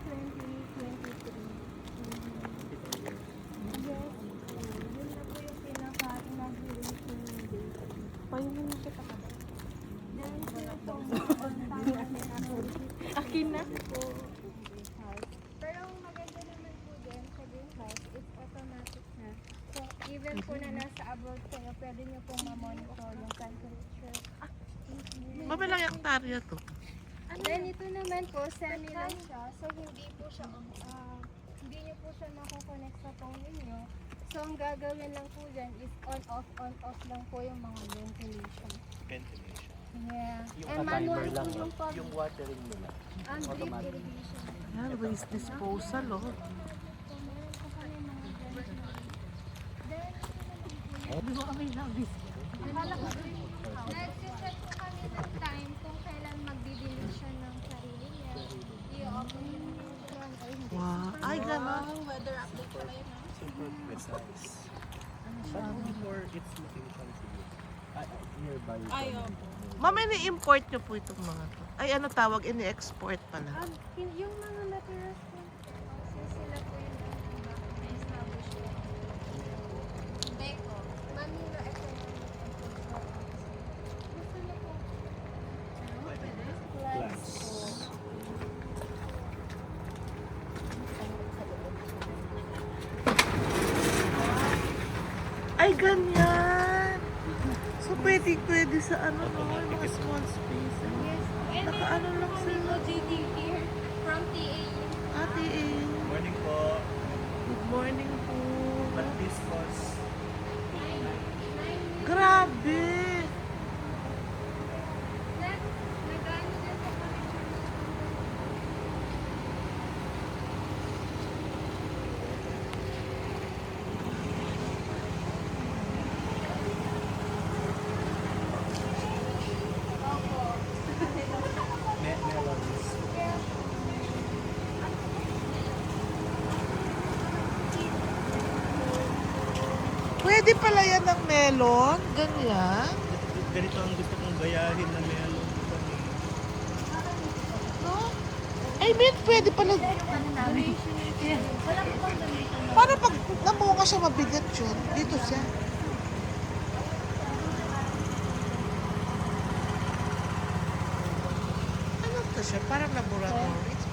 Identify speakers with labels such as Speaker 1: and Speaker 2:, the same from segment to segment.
Speaker 1: 2023. Yes, yun na po yung pinaka-inauguration date.
Speaker 2: Pahinga na kita ka.
Speaker 1: Then, sila po
Speaker 2: Akin na.
Speaker 1: Pero ang maganda naman po din sa greenhouse, it's automatic na. So, even po na nasa abroad kayo, pwede nyo pong ma-monitor yung temperature.
Speaker 3: Mabilang hektarya to.
Speaker 1: Then, ito naman po, semi lang siya. So, hindi po siya, hindi nyo po siya makukonect sa phone ninyo. So, ang gagawin lang po dyan is on-off lang po yung mga ventilation.
Speaker 4: Ventilation.
Speaker 1: Yeah.
Speaker 4: Yung
Speaker 1: And
Speaker 4: timer
Speaker 1: manual
Speaker 4: lang,
Speaker 1: po yung pag
Speaker 4: yung watering nila.
Speaker 1: drip
Speaker 4: automatic.
Speaker 1: irrigation.
Speaker 3: Yan, waste disposal, oh.
Speaker 1: So, meron po kami mga ventilation. Then,
Speaker 2: Di ba kami na-miss?
Speaker 1: nag-set po kami ng time kung kailan magdi-deletion ng sarili niya. I-open yung neutron or hindi.
Speaker 3: Wow. Ay, gano'n.
Speaker 2: Weather update pala yun.
Speaker 4: Super precise. But before its location to you. Nearby.
Speaker 2: Ayaw.
Speaker 3: Ma'am, ini-import nyo po itong mga to. Ay, ano tawag? Ini-export pala.
Speaker 1: Yung mga materials po, kasi sila po yung na-establish po. Beko, Manila Economic and Cultural Council. Gusto niyo po? Plants po.
Speaker 3: Ay, ganyan. So, pwede sa ano, no? Mga small space.
Speaker 1: Yes. And
Speaker 3: Naka-ano lang
Speaker 1: kami
Speaker 3: sila.
Speaker 1: po GDP from TAU.
Speaker 3: Ate, eh.
Speaker 4: Morning po.
Speaker 3: Good morning po.
Speaker 4: But this was
Speaker 3: Grabe.
Speaker 1: Nag-ano din po kami.
Speaker 4: melons.
Speaker 3: Pwede pala yan ng melon. Ganyan.
Speaker 4: Ganito ang gusto kong gayahin na melon.
Speaker 3: No? I mean, pwede pala. Para pag namunga siya mabigat yun, dito siya. Ano to siya? Parang laboratory. It's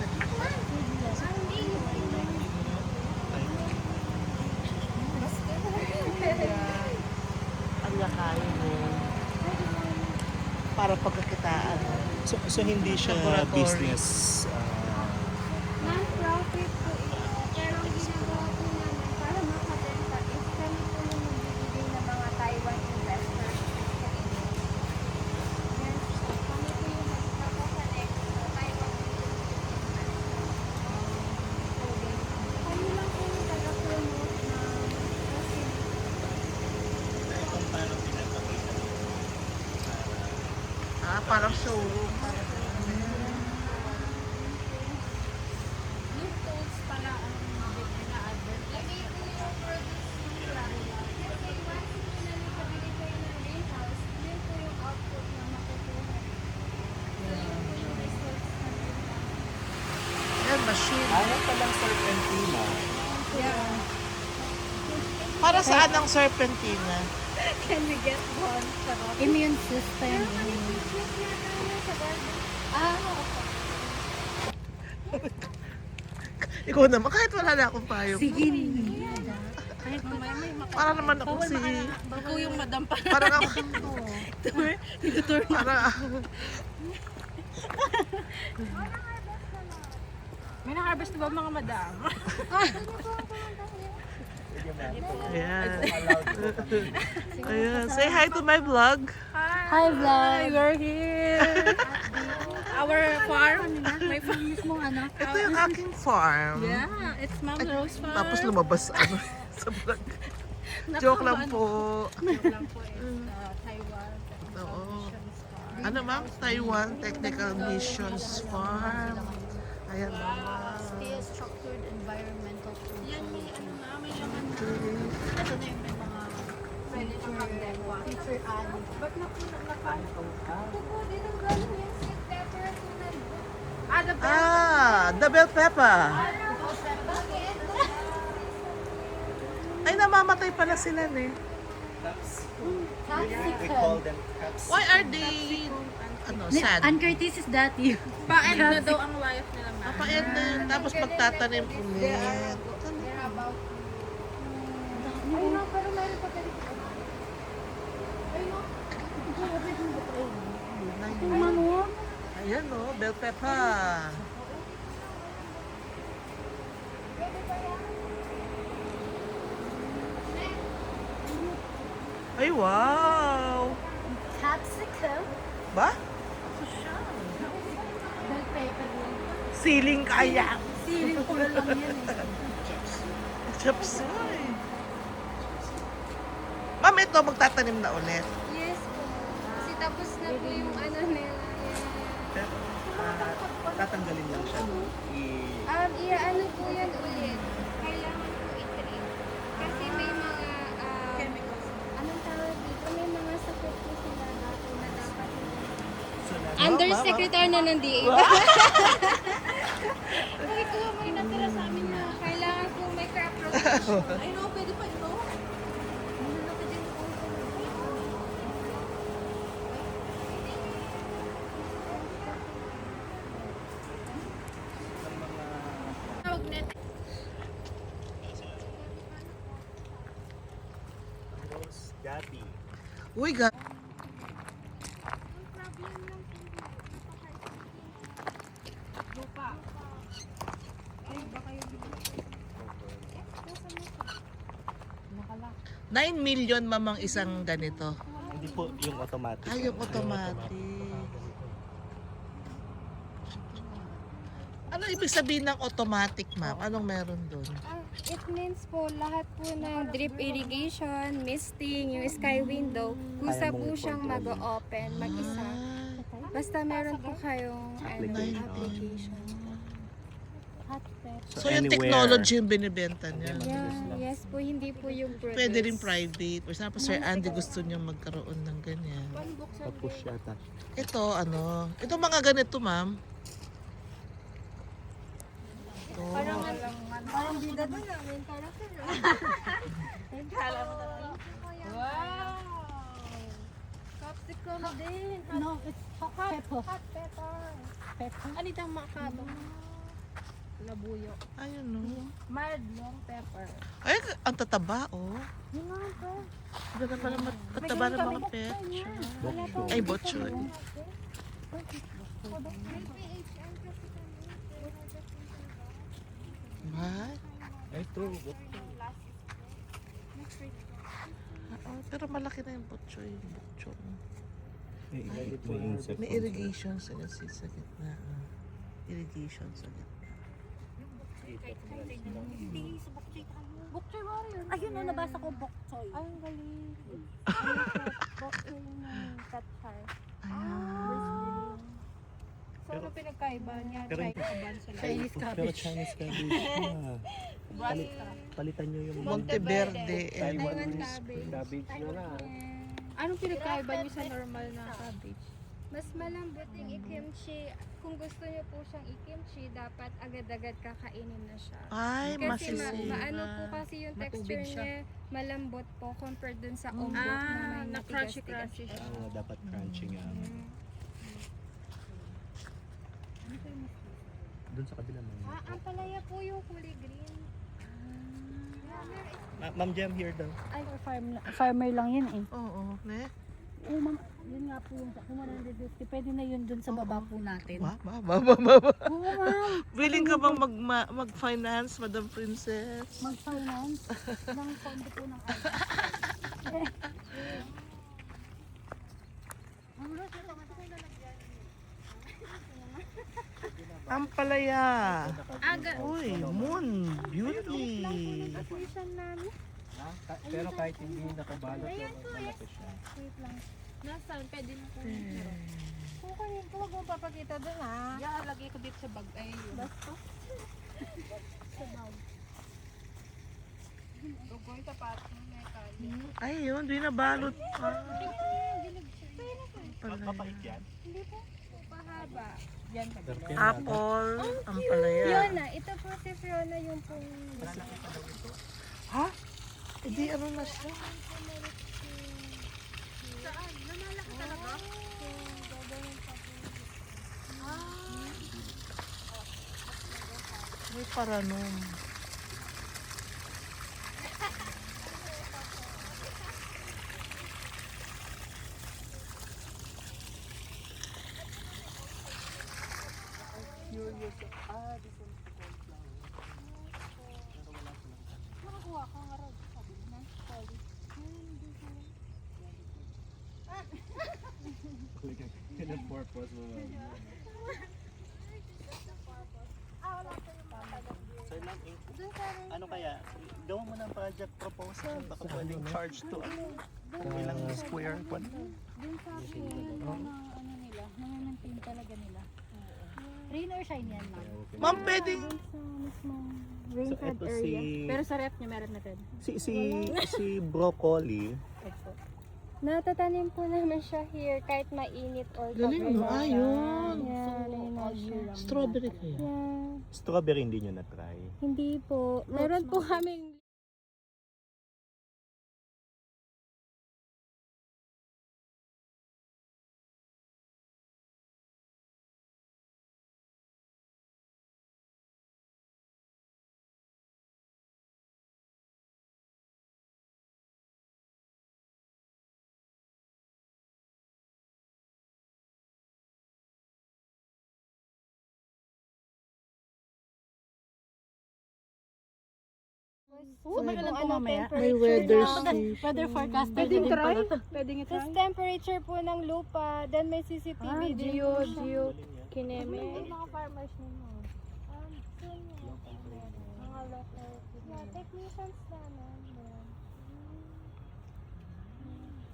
Speaker 3: ang lakayin mo. Para pagkakitaan.
Speaker 4: So hindi siya
Speaker 3: Laboratory.
Speaker 4: business.
Speaker 1: Non-profit po ito. Pero ang ginagawa po namin para makabenta is kami po yung magbibigay ng mga Taiwan investors sa inyo. Yes, so kami po yung magkakaconnect sa Taiwan investors. Kami lang po yung taga-promote ng
Speaker 4: Kung paano pinapakita mo.
Speaker 3: Parang showroom.
Speaker 2: Yung tools pala ang na-advert.
Speaker 1: Lagay po yung produce ng product. Kasi once po na nakabili kayo ng greenhouse, yun po yung output na makukuha. So yun po yung results na greenhouse.
Speaker 3: Yan, machine.
Speaker 4: Ayaw palang serpentina.
Speaker 2: Yeah.
Speaker 3: Para saan ang serpentina?
Speaker 1: Can we get one?
Speaker 2: Immune system.
Speaker 1: Yes, na tayo sa garden.
Speaker 3: Ikaw naman, kahit wala na akong payong.
Speaker 2: Sige. Kahit mamaya may
Speaker 3: Para naman ako si...
Speaker 2: Bago yung madam pa.
Speaker 3: Parang ako...
Speaker 2: Itutur na.
Speaker 3: Parang ako...
Speaker 2: May na-harvest ba mga madam?
Speaker 3: Ayan. Ayan. Say hi to my vlog.
Speaker 2: Hi vlog! We're here! Our farm. May farm mismong ano.
Speaker 3: Ito yung aking farm.
Speaker 2: Yeah, it's Ma'am Rose Farm.
Speaker 3: Tapos lumabas ano sa vlog. Joke lang po.
Speaker 2: Joke lang po. It's Taiwan.
Speaker 3: Oo.
Speaker 2: Missions Farm.
Speaker 3: Ano ma'am? Taiwan Technical Missions Farm. Ayan ma'am.
Speaker 2: Still structured environmental food. Yan may ano na, may laman na. Ito na yung may mga pwede na mag-dewa. Feature ad. Ba't napunan na pa?
Speaker 1: Ito po, din ang galing yung sweet pepper po na.
Speaker 3: The the bell pepper. Ay, namamatay pala sila eh.
Speaker 4: Caps. We call them caps.
Speaker 3: Why are they, sad?
Speaker 2: Ann Curtis is that you?
Speaker 1: Pa-end na daw ang life nila, ma'am.
Speaker 3: Papayan na yun. Tapos magtatanim ulit.
Speaker 1: They're about
Speaker 2: Ayun na, pero meron pa tayo.
Speaker 3: Ayan o, bell pepper. Ay, wow!
Speaker 2: Capsicum.
Speaker 3: Ba?
Speaker 2: Bell pepper lang.
Speaker 3: Siling kaya.
Speaker 2: Siling ko lang yan eh.
Speaker 3: Chapsoy. Ma'am, ito magtatanim na ulit.
Speaker 1: Yes po. Kasi tapos na po yung ano nila.
Speaker 4: Pero, tatanggalin lang siya.
Speaker 1: Iaano po yan ulit. Kailangan po i-treat. Kasi may mga chemicals. Anong tawag dito? May mga sakit po sila na dapat.
Speaker 4: So,
Speaker 1: Undersecretary na ng DA. Uy, ko may natira sa amin na kailangan po may crop protection. Ay no, pwede pa ito.
Speaker 4: Rose Gabi.
Speaker 3: Uy, ga.
Speaker 1: Lupa. Ay, baka yung
Speaker 3: 9 million mamang isang ganito.
Speaker 4: Hindi po yung automatic.
Speaker 3: Ay, yung automatic. Ano ibig sabihin ng automatic, ma'am? Anong meron doon?
Speaker 1: It means po lahat po ng drip irrigation, misting, yung sky window, kusa
Speaker 4: Kaya mong
Speaker 1: po siyang
Speaker 4: i-control.
Speaker 1: mag-open, mag-isa. Basta meron po kayong
Speaker 4: Application.
Speaker 1: application.
Speaker 3: So, yung technology yung binibenta niya.
Speaker 1: Yes po, hindi po yung produce.
Speaker 3: Pwede rin private. For example, Sir Andy gusto niyang magkaroon ng ganyan.
Speaker 4: Papush yata.
Speaker 3: Ito, ito mga ganito, ma'am. Ito.
Speaker 1: Parang bida doon namin, parang wow! Capsicum din.
Speaker 2: No, it's pepper.
Speaker 1: Hot pepper.
Speaker 2: Pepper.
Speaker 1: Ano itong makado? Labuyo.
Speaker 3: Ayun, no.
Speaker 1: Mild long pepper.
Speaker 3: Ay, ang tataba, oh.
Speaker 1: Yun nga po.
Speaker 3: Ganda pala mataba ng mga petsa. Ay, botchoy.
Speaker 1: May PHN kasi kami.
Speaker 3: Ba?
Speaker 4: Ito.
Speaker 3: Pero malaki na yung botchoy.
Speaker 4: May insect.
Speaker 3: May irrigation sa gitna. Irrigation sa gitna.
Speaker 2: Bokchoy warrior. Ayun na, nabasa ko bokchoy.
Speaker 1: Ay, ang galing. Bokchoy ng tatchar.
Speaker 3: Ayan.
Speaker 1: So, ano pinagkaiba niya?
Speaker 4: Pero-
Speaker 2: Chinese
Speaker 4: Pero
Speaker 2: cabbage.
Speaker 4: Chinese cabbage siya. Palitan nyo yung
Speaker 3: Monteverde.
Speaker 1: Taiwan cabbage.
Speaker 4: cabbage na na.
Speaker 1: Anong pinagkaiba niyo sa normal na cabbage? Mas malambot yung ikimchi. Kung gusto niyo po siyang ikimchi, dapat agad-agad kakainin na siya.
Speaker 3: Ay,
Speaker 1: Kasi
Speaker 3: masisiba.
Speaker 1: maano po kasi yung texture niya, malambot po compared dun sa ombok na may matigas-tigas.
Speaker 4: Dapat crunchy nga. Doon sa kabila mo.
Speaker 1: Ang palaya po yung kulay green.
Speaker 4: Ma'am Jem, here daw.
Speaker 2: Ay, farmer lang yan eh.
Speaker 3: Oo, ne?
Speaker 2: Oo, ma'am. Yun nga po yung kung 150. Pwede na yun dun sa baba po natin.
Speaker 3: Ba?
Speaker 2: Oo, ma'am.
Speaker 3: Willing ka bang mag-finance, Madam Princess?
Speaker 2: Mag-finance ng fondo po ng
Speaker 3: Ampalaya.
Speaker 1: Aga.
Speaker 3: Uy, moon. Beauty.
Speaker 1: Mission namin.
Speaker 4: Pero kahit hindi nakabalot, malaki siya.
Speaker 1: Wait lang. Nasaan? Pwede na po. Kung kanin ko, huwag mo papakita doon ha. Yeah, lagay ko dito sa bag. Ay, basta. Sa bag. Huwag mo yung tapat mo. May kali.
Speaker 3: Ay, yun. Di nabalot pa.
Speaker 4: Mapait yan.
Speaker 1: Hindi po. Pahaba. Yan pa.
Speaker 3: Apple. Ampalaya.
Speaker 1: Ito po si Fiona yung pong...
Speaker 3: Ha? Hindi ano na siya.
Speaker 2: Saan? Namalaki talaga?
Speaker 3: May paranom.
Speaker 4: Curious. This one's the cornflower. Pero wala silang
Speaker 2: Nakakuha ko nga raw. Sabi na. Sorry.
Speaker 4: Yun ang purpose mo. Sir ma'am, ano kaya? Gawa mo ng project proposal. Baka pwedeng charge to ilang square.
Speaker 2: Dun sa akin, ano nila, namamantain talaga nila. Rain or shine yan, ma'am.
Speaker 3: Ma'am, pwedeng...
Speaker 1: Sa mismong
Speaker 4: So
Speaker 1: rain-fed
Speaker 4: ito
Speaker 1: area.
Speaker 2: Pero sa ref niya meron na rin.
Speaker 4: si broccoli.
Speaker 1: Natatanim po namin siya here kahit mainit or
Speaker 3: Galing, no?
Speaker 1: covered.
Speaker 3: Ayun.
Speaker 1: Yan, ayun na
Speaker 2: all
Speaker 1: siya.
Speaker 2: year round.
Speaker 3: Strawberry kaya?
Speaker 1: Yan.
Speaker 4: Strawberry hindi nyo na-try.
Speaker 1: Hindi po. Meron po kaming
Speaker 2: So, may alam po mamaya.
Speaker 3: May weather
Speaker 1: na.
Speaker 3: station.
Speaker 2: Weather forecast.
Speaker 1: Pwedeng try?
Speaker 2: Pwedeng
Speaker 1: Tapos temperature po ng lupa, then may CCTV din po siya. Kineme.
Speaker 2: mga farmers naman.
Speaker 1: Soon mga local. Yeah, technicians namin.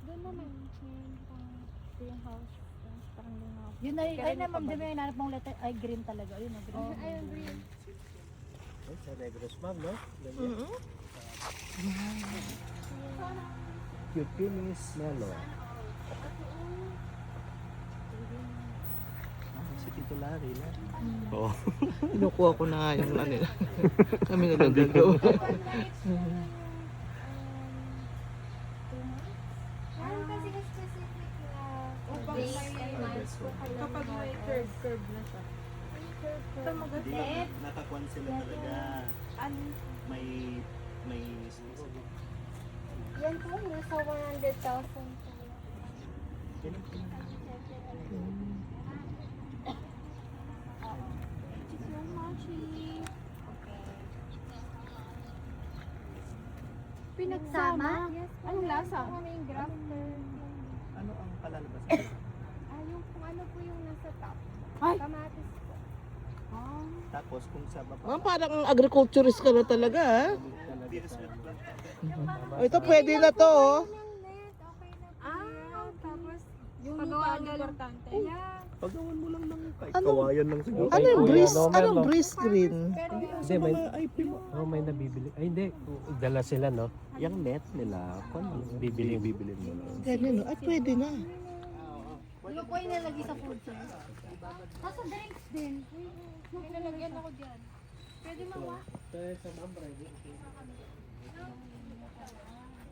Speaker 1: Doon naman. Ito yung house. Parang yung house.
Speaker 2: Yun ay na ma'am, di ba yung nanap mong letter? Ay, green talaga. Yun, green.
Speaker 1: Ayun, green.
Speaker 4: Ay, sa Negros ma'am, no?
Speaker 3: Mhm.
Speaker 4: Cupinis melon. Si Tito Larry na. Oo.
Speaker 3: Kinukuha ko na nga yung ano. Kami na nagagawa.
Speaker 1: Meron kasi specific na days and months po kayo.
Speaker 2: Kapag may curve na siya.
Speaker 1: Ito
Speaker 4: Hindi ma'am, nakakuan sila talaga. May specific.
Speaker 1: Yan po, nasa 100,000 po. So much.
Speaker 2: Pinagsama?
Speaker 1: Yes, po.
Speaker 2: Anong lasa?
Speaker 1: Meron po kaming grafter.
Speaker 4: Ano ang palalabasan?
Speaker 1: Yung kung ano po yung nasa top.
Speaker 2: Ay!
Speaker 1: Kamatis po.
Speaker 4: Tapos kung sa baba.
Speaker 3: Ma'am, parang agriculturist ka na talaga, ha? Oh, ito pwede na to, oh.
Speaker 1: Yung net, okay na po. Tapos,
Speaker 2: Yung
Speaker 1: pagawa
Speaker 2: lupa
Speaker 1: na lang.
Speaker 2: importante.
Speaker 1: Yeah.
Speaker 4: Pagawan mo lang ng kahit
Speaker 3: Ano?
Speaker 4: kawayan lang siguro.
Speaker 3: Ano yung breeze?
Speaker 5: no,
Speaker 3: Anong
Speaker 5: no.
Speaker 3: breeze green?
Speaker 1: Pero yung
Speaker 5: Hindi, may,
Speaker 4: IP mo.
Speaker 5: may nabibili. Ay, hindi. Dala sila, no?
Speaker 4: Yung net nila, kung bibili mo lang.
Speaker 3: Ganyan, no? Ay, pwede na.
Speaker 2: Yung po yung nalagay sa food service. Tapos sa drinks din. May nalagyan ako dyan.
Speaker 1: pwede mawa.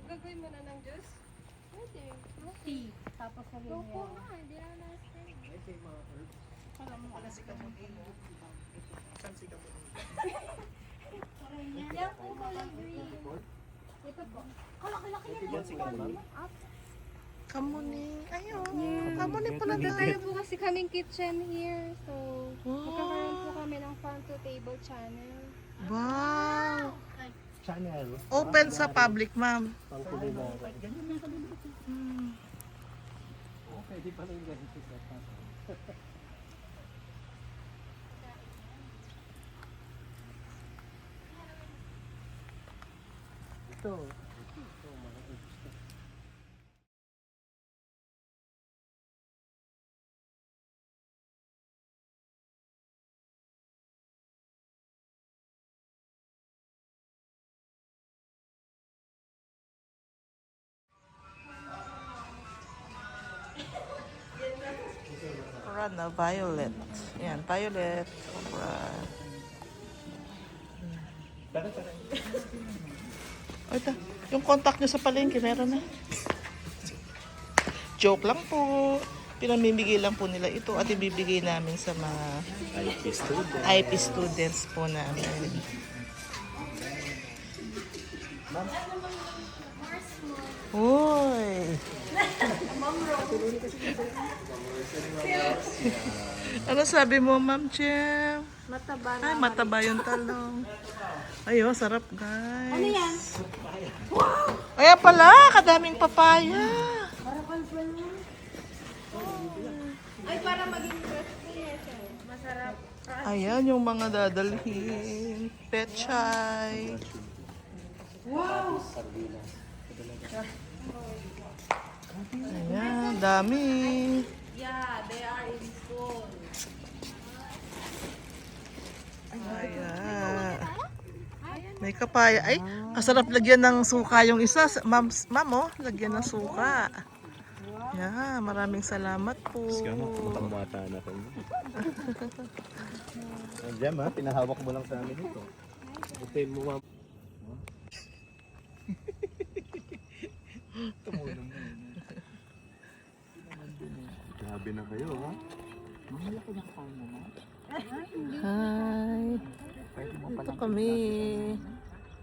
Speaker 1: Gagawin mo na ng juice? Pwede.
Speaker 2: Tea. Tapos sa
Speaker 1: Go po
Speaker 2: ganyan.
Speaker 1: nga, hindi na na-stay. Yan po kulay green. Ito po.
Speaker 4: Yan si Kamang.
Speaker 3: Kamuning. Ayun. Kamuning pala
Speaker 1: Tayo
Speaker 3: dahil.
Speaker 1: po kasi kaming kitchen here. So,
Speaker 3: Wow.
Speaker 1: magkakaroon po kami ng farm to table channel.
Speaker 3: Wow.
Speaker 4: Channel.
Speaker 3: Open sa public, ma'am.
Speaker 4: Pang kulinara.
Speaker 3: Hmm.
Speaker 5: Okay, di pala yung ganito sa
Speaker 4: Ito.
Speaker 3: Okra na violet. Yan, violet. Okra. O, ito. Yung contact nyo sa palengke, meron na. Joke lang po. Pinamimigay lang po nila ito at ibibigay namin sa mga IP students po namin. Uy! Ano sabi mo, Ma'am Jem?
Speaker 1: Mataba
Speaker 3: Ay, mataba yung talong. Ay, oh, sarap, guys. Ano yan? Wow! Ayan pala, kadaming papaya.
Speaker 1: Ay, para maging crispy masarap.
Speaker 3: Ayan yung mga dadalhin. Pechay. Ayan, dami.
Speaker 1: Yeah, they are in school.
Speaker 3: Ayan. May kapaya. Ay, kasarap lagyan ng suka yung isa. Ma'am, oh, lagyan ng suka. Yeah, maraming salamat po.
Speaker 4: Matamata na ko. Diyan ha, pinahawak mo lang sa amin ito.
Speaker 5: Okay mo ma'am.
Speaker 4: Grabe na kayo ha.
Speaker 3: Hi. Ito kami.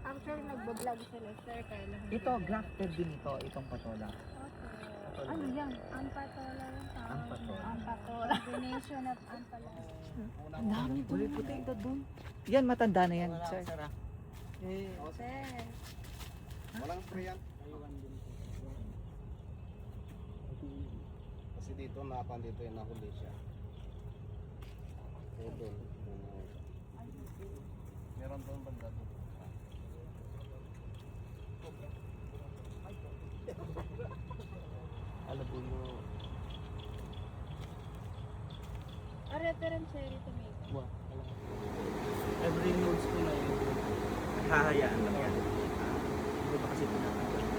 Speaker 1: Actually, nagbablog sila, sir. Kaya lang.
Speaker 6: Ito, grafted din ito, itong patola.
Speaker 1: Ano yan? Ampatola yung tawag.
Speaker 6: Ampatola.
Speaker 1: Ampatola. Combination of ampatola.
Speaker 6: Ang dami puti ito dun. Yan, matanda na yan, sir.
Speaker 1: Sir.
Speaker 4: Walang free yan. Kasi dito, napan dito yung nahuli siya. Doon. Meron doon banda doon.
Speaker 6: Alam mo mo.
Speaker 1: Reference cherry tomato.
Speaker 4: Every notes ko na yun. Hahayaan lang yan. Hindi ba kasi pinakagawa?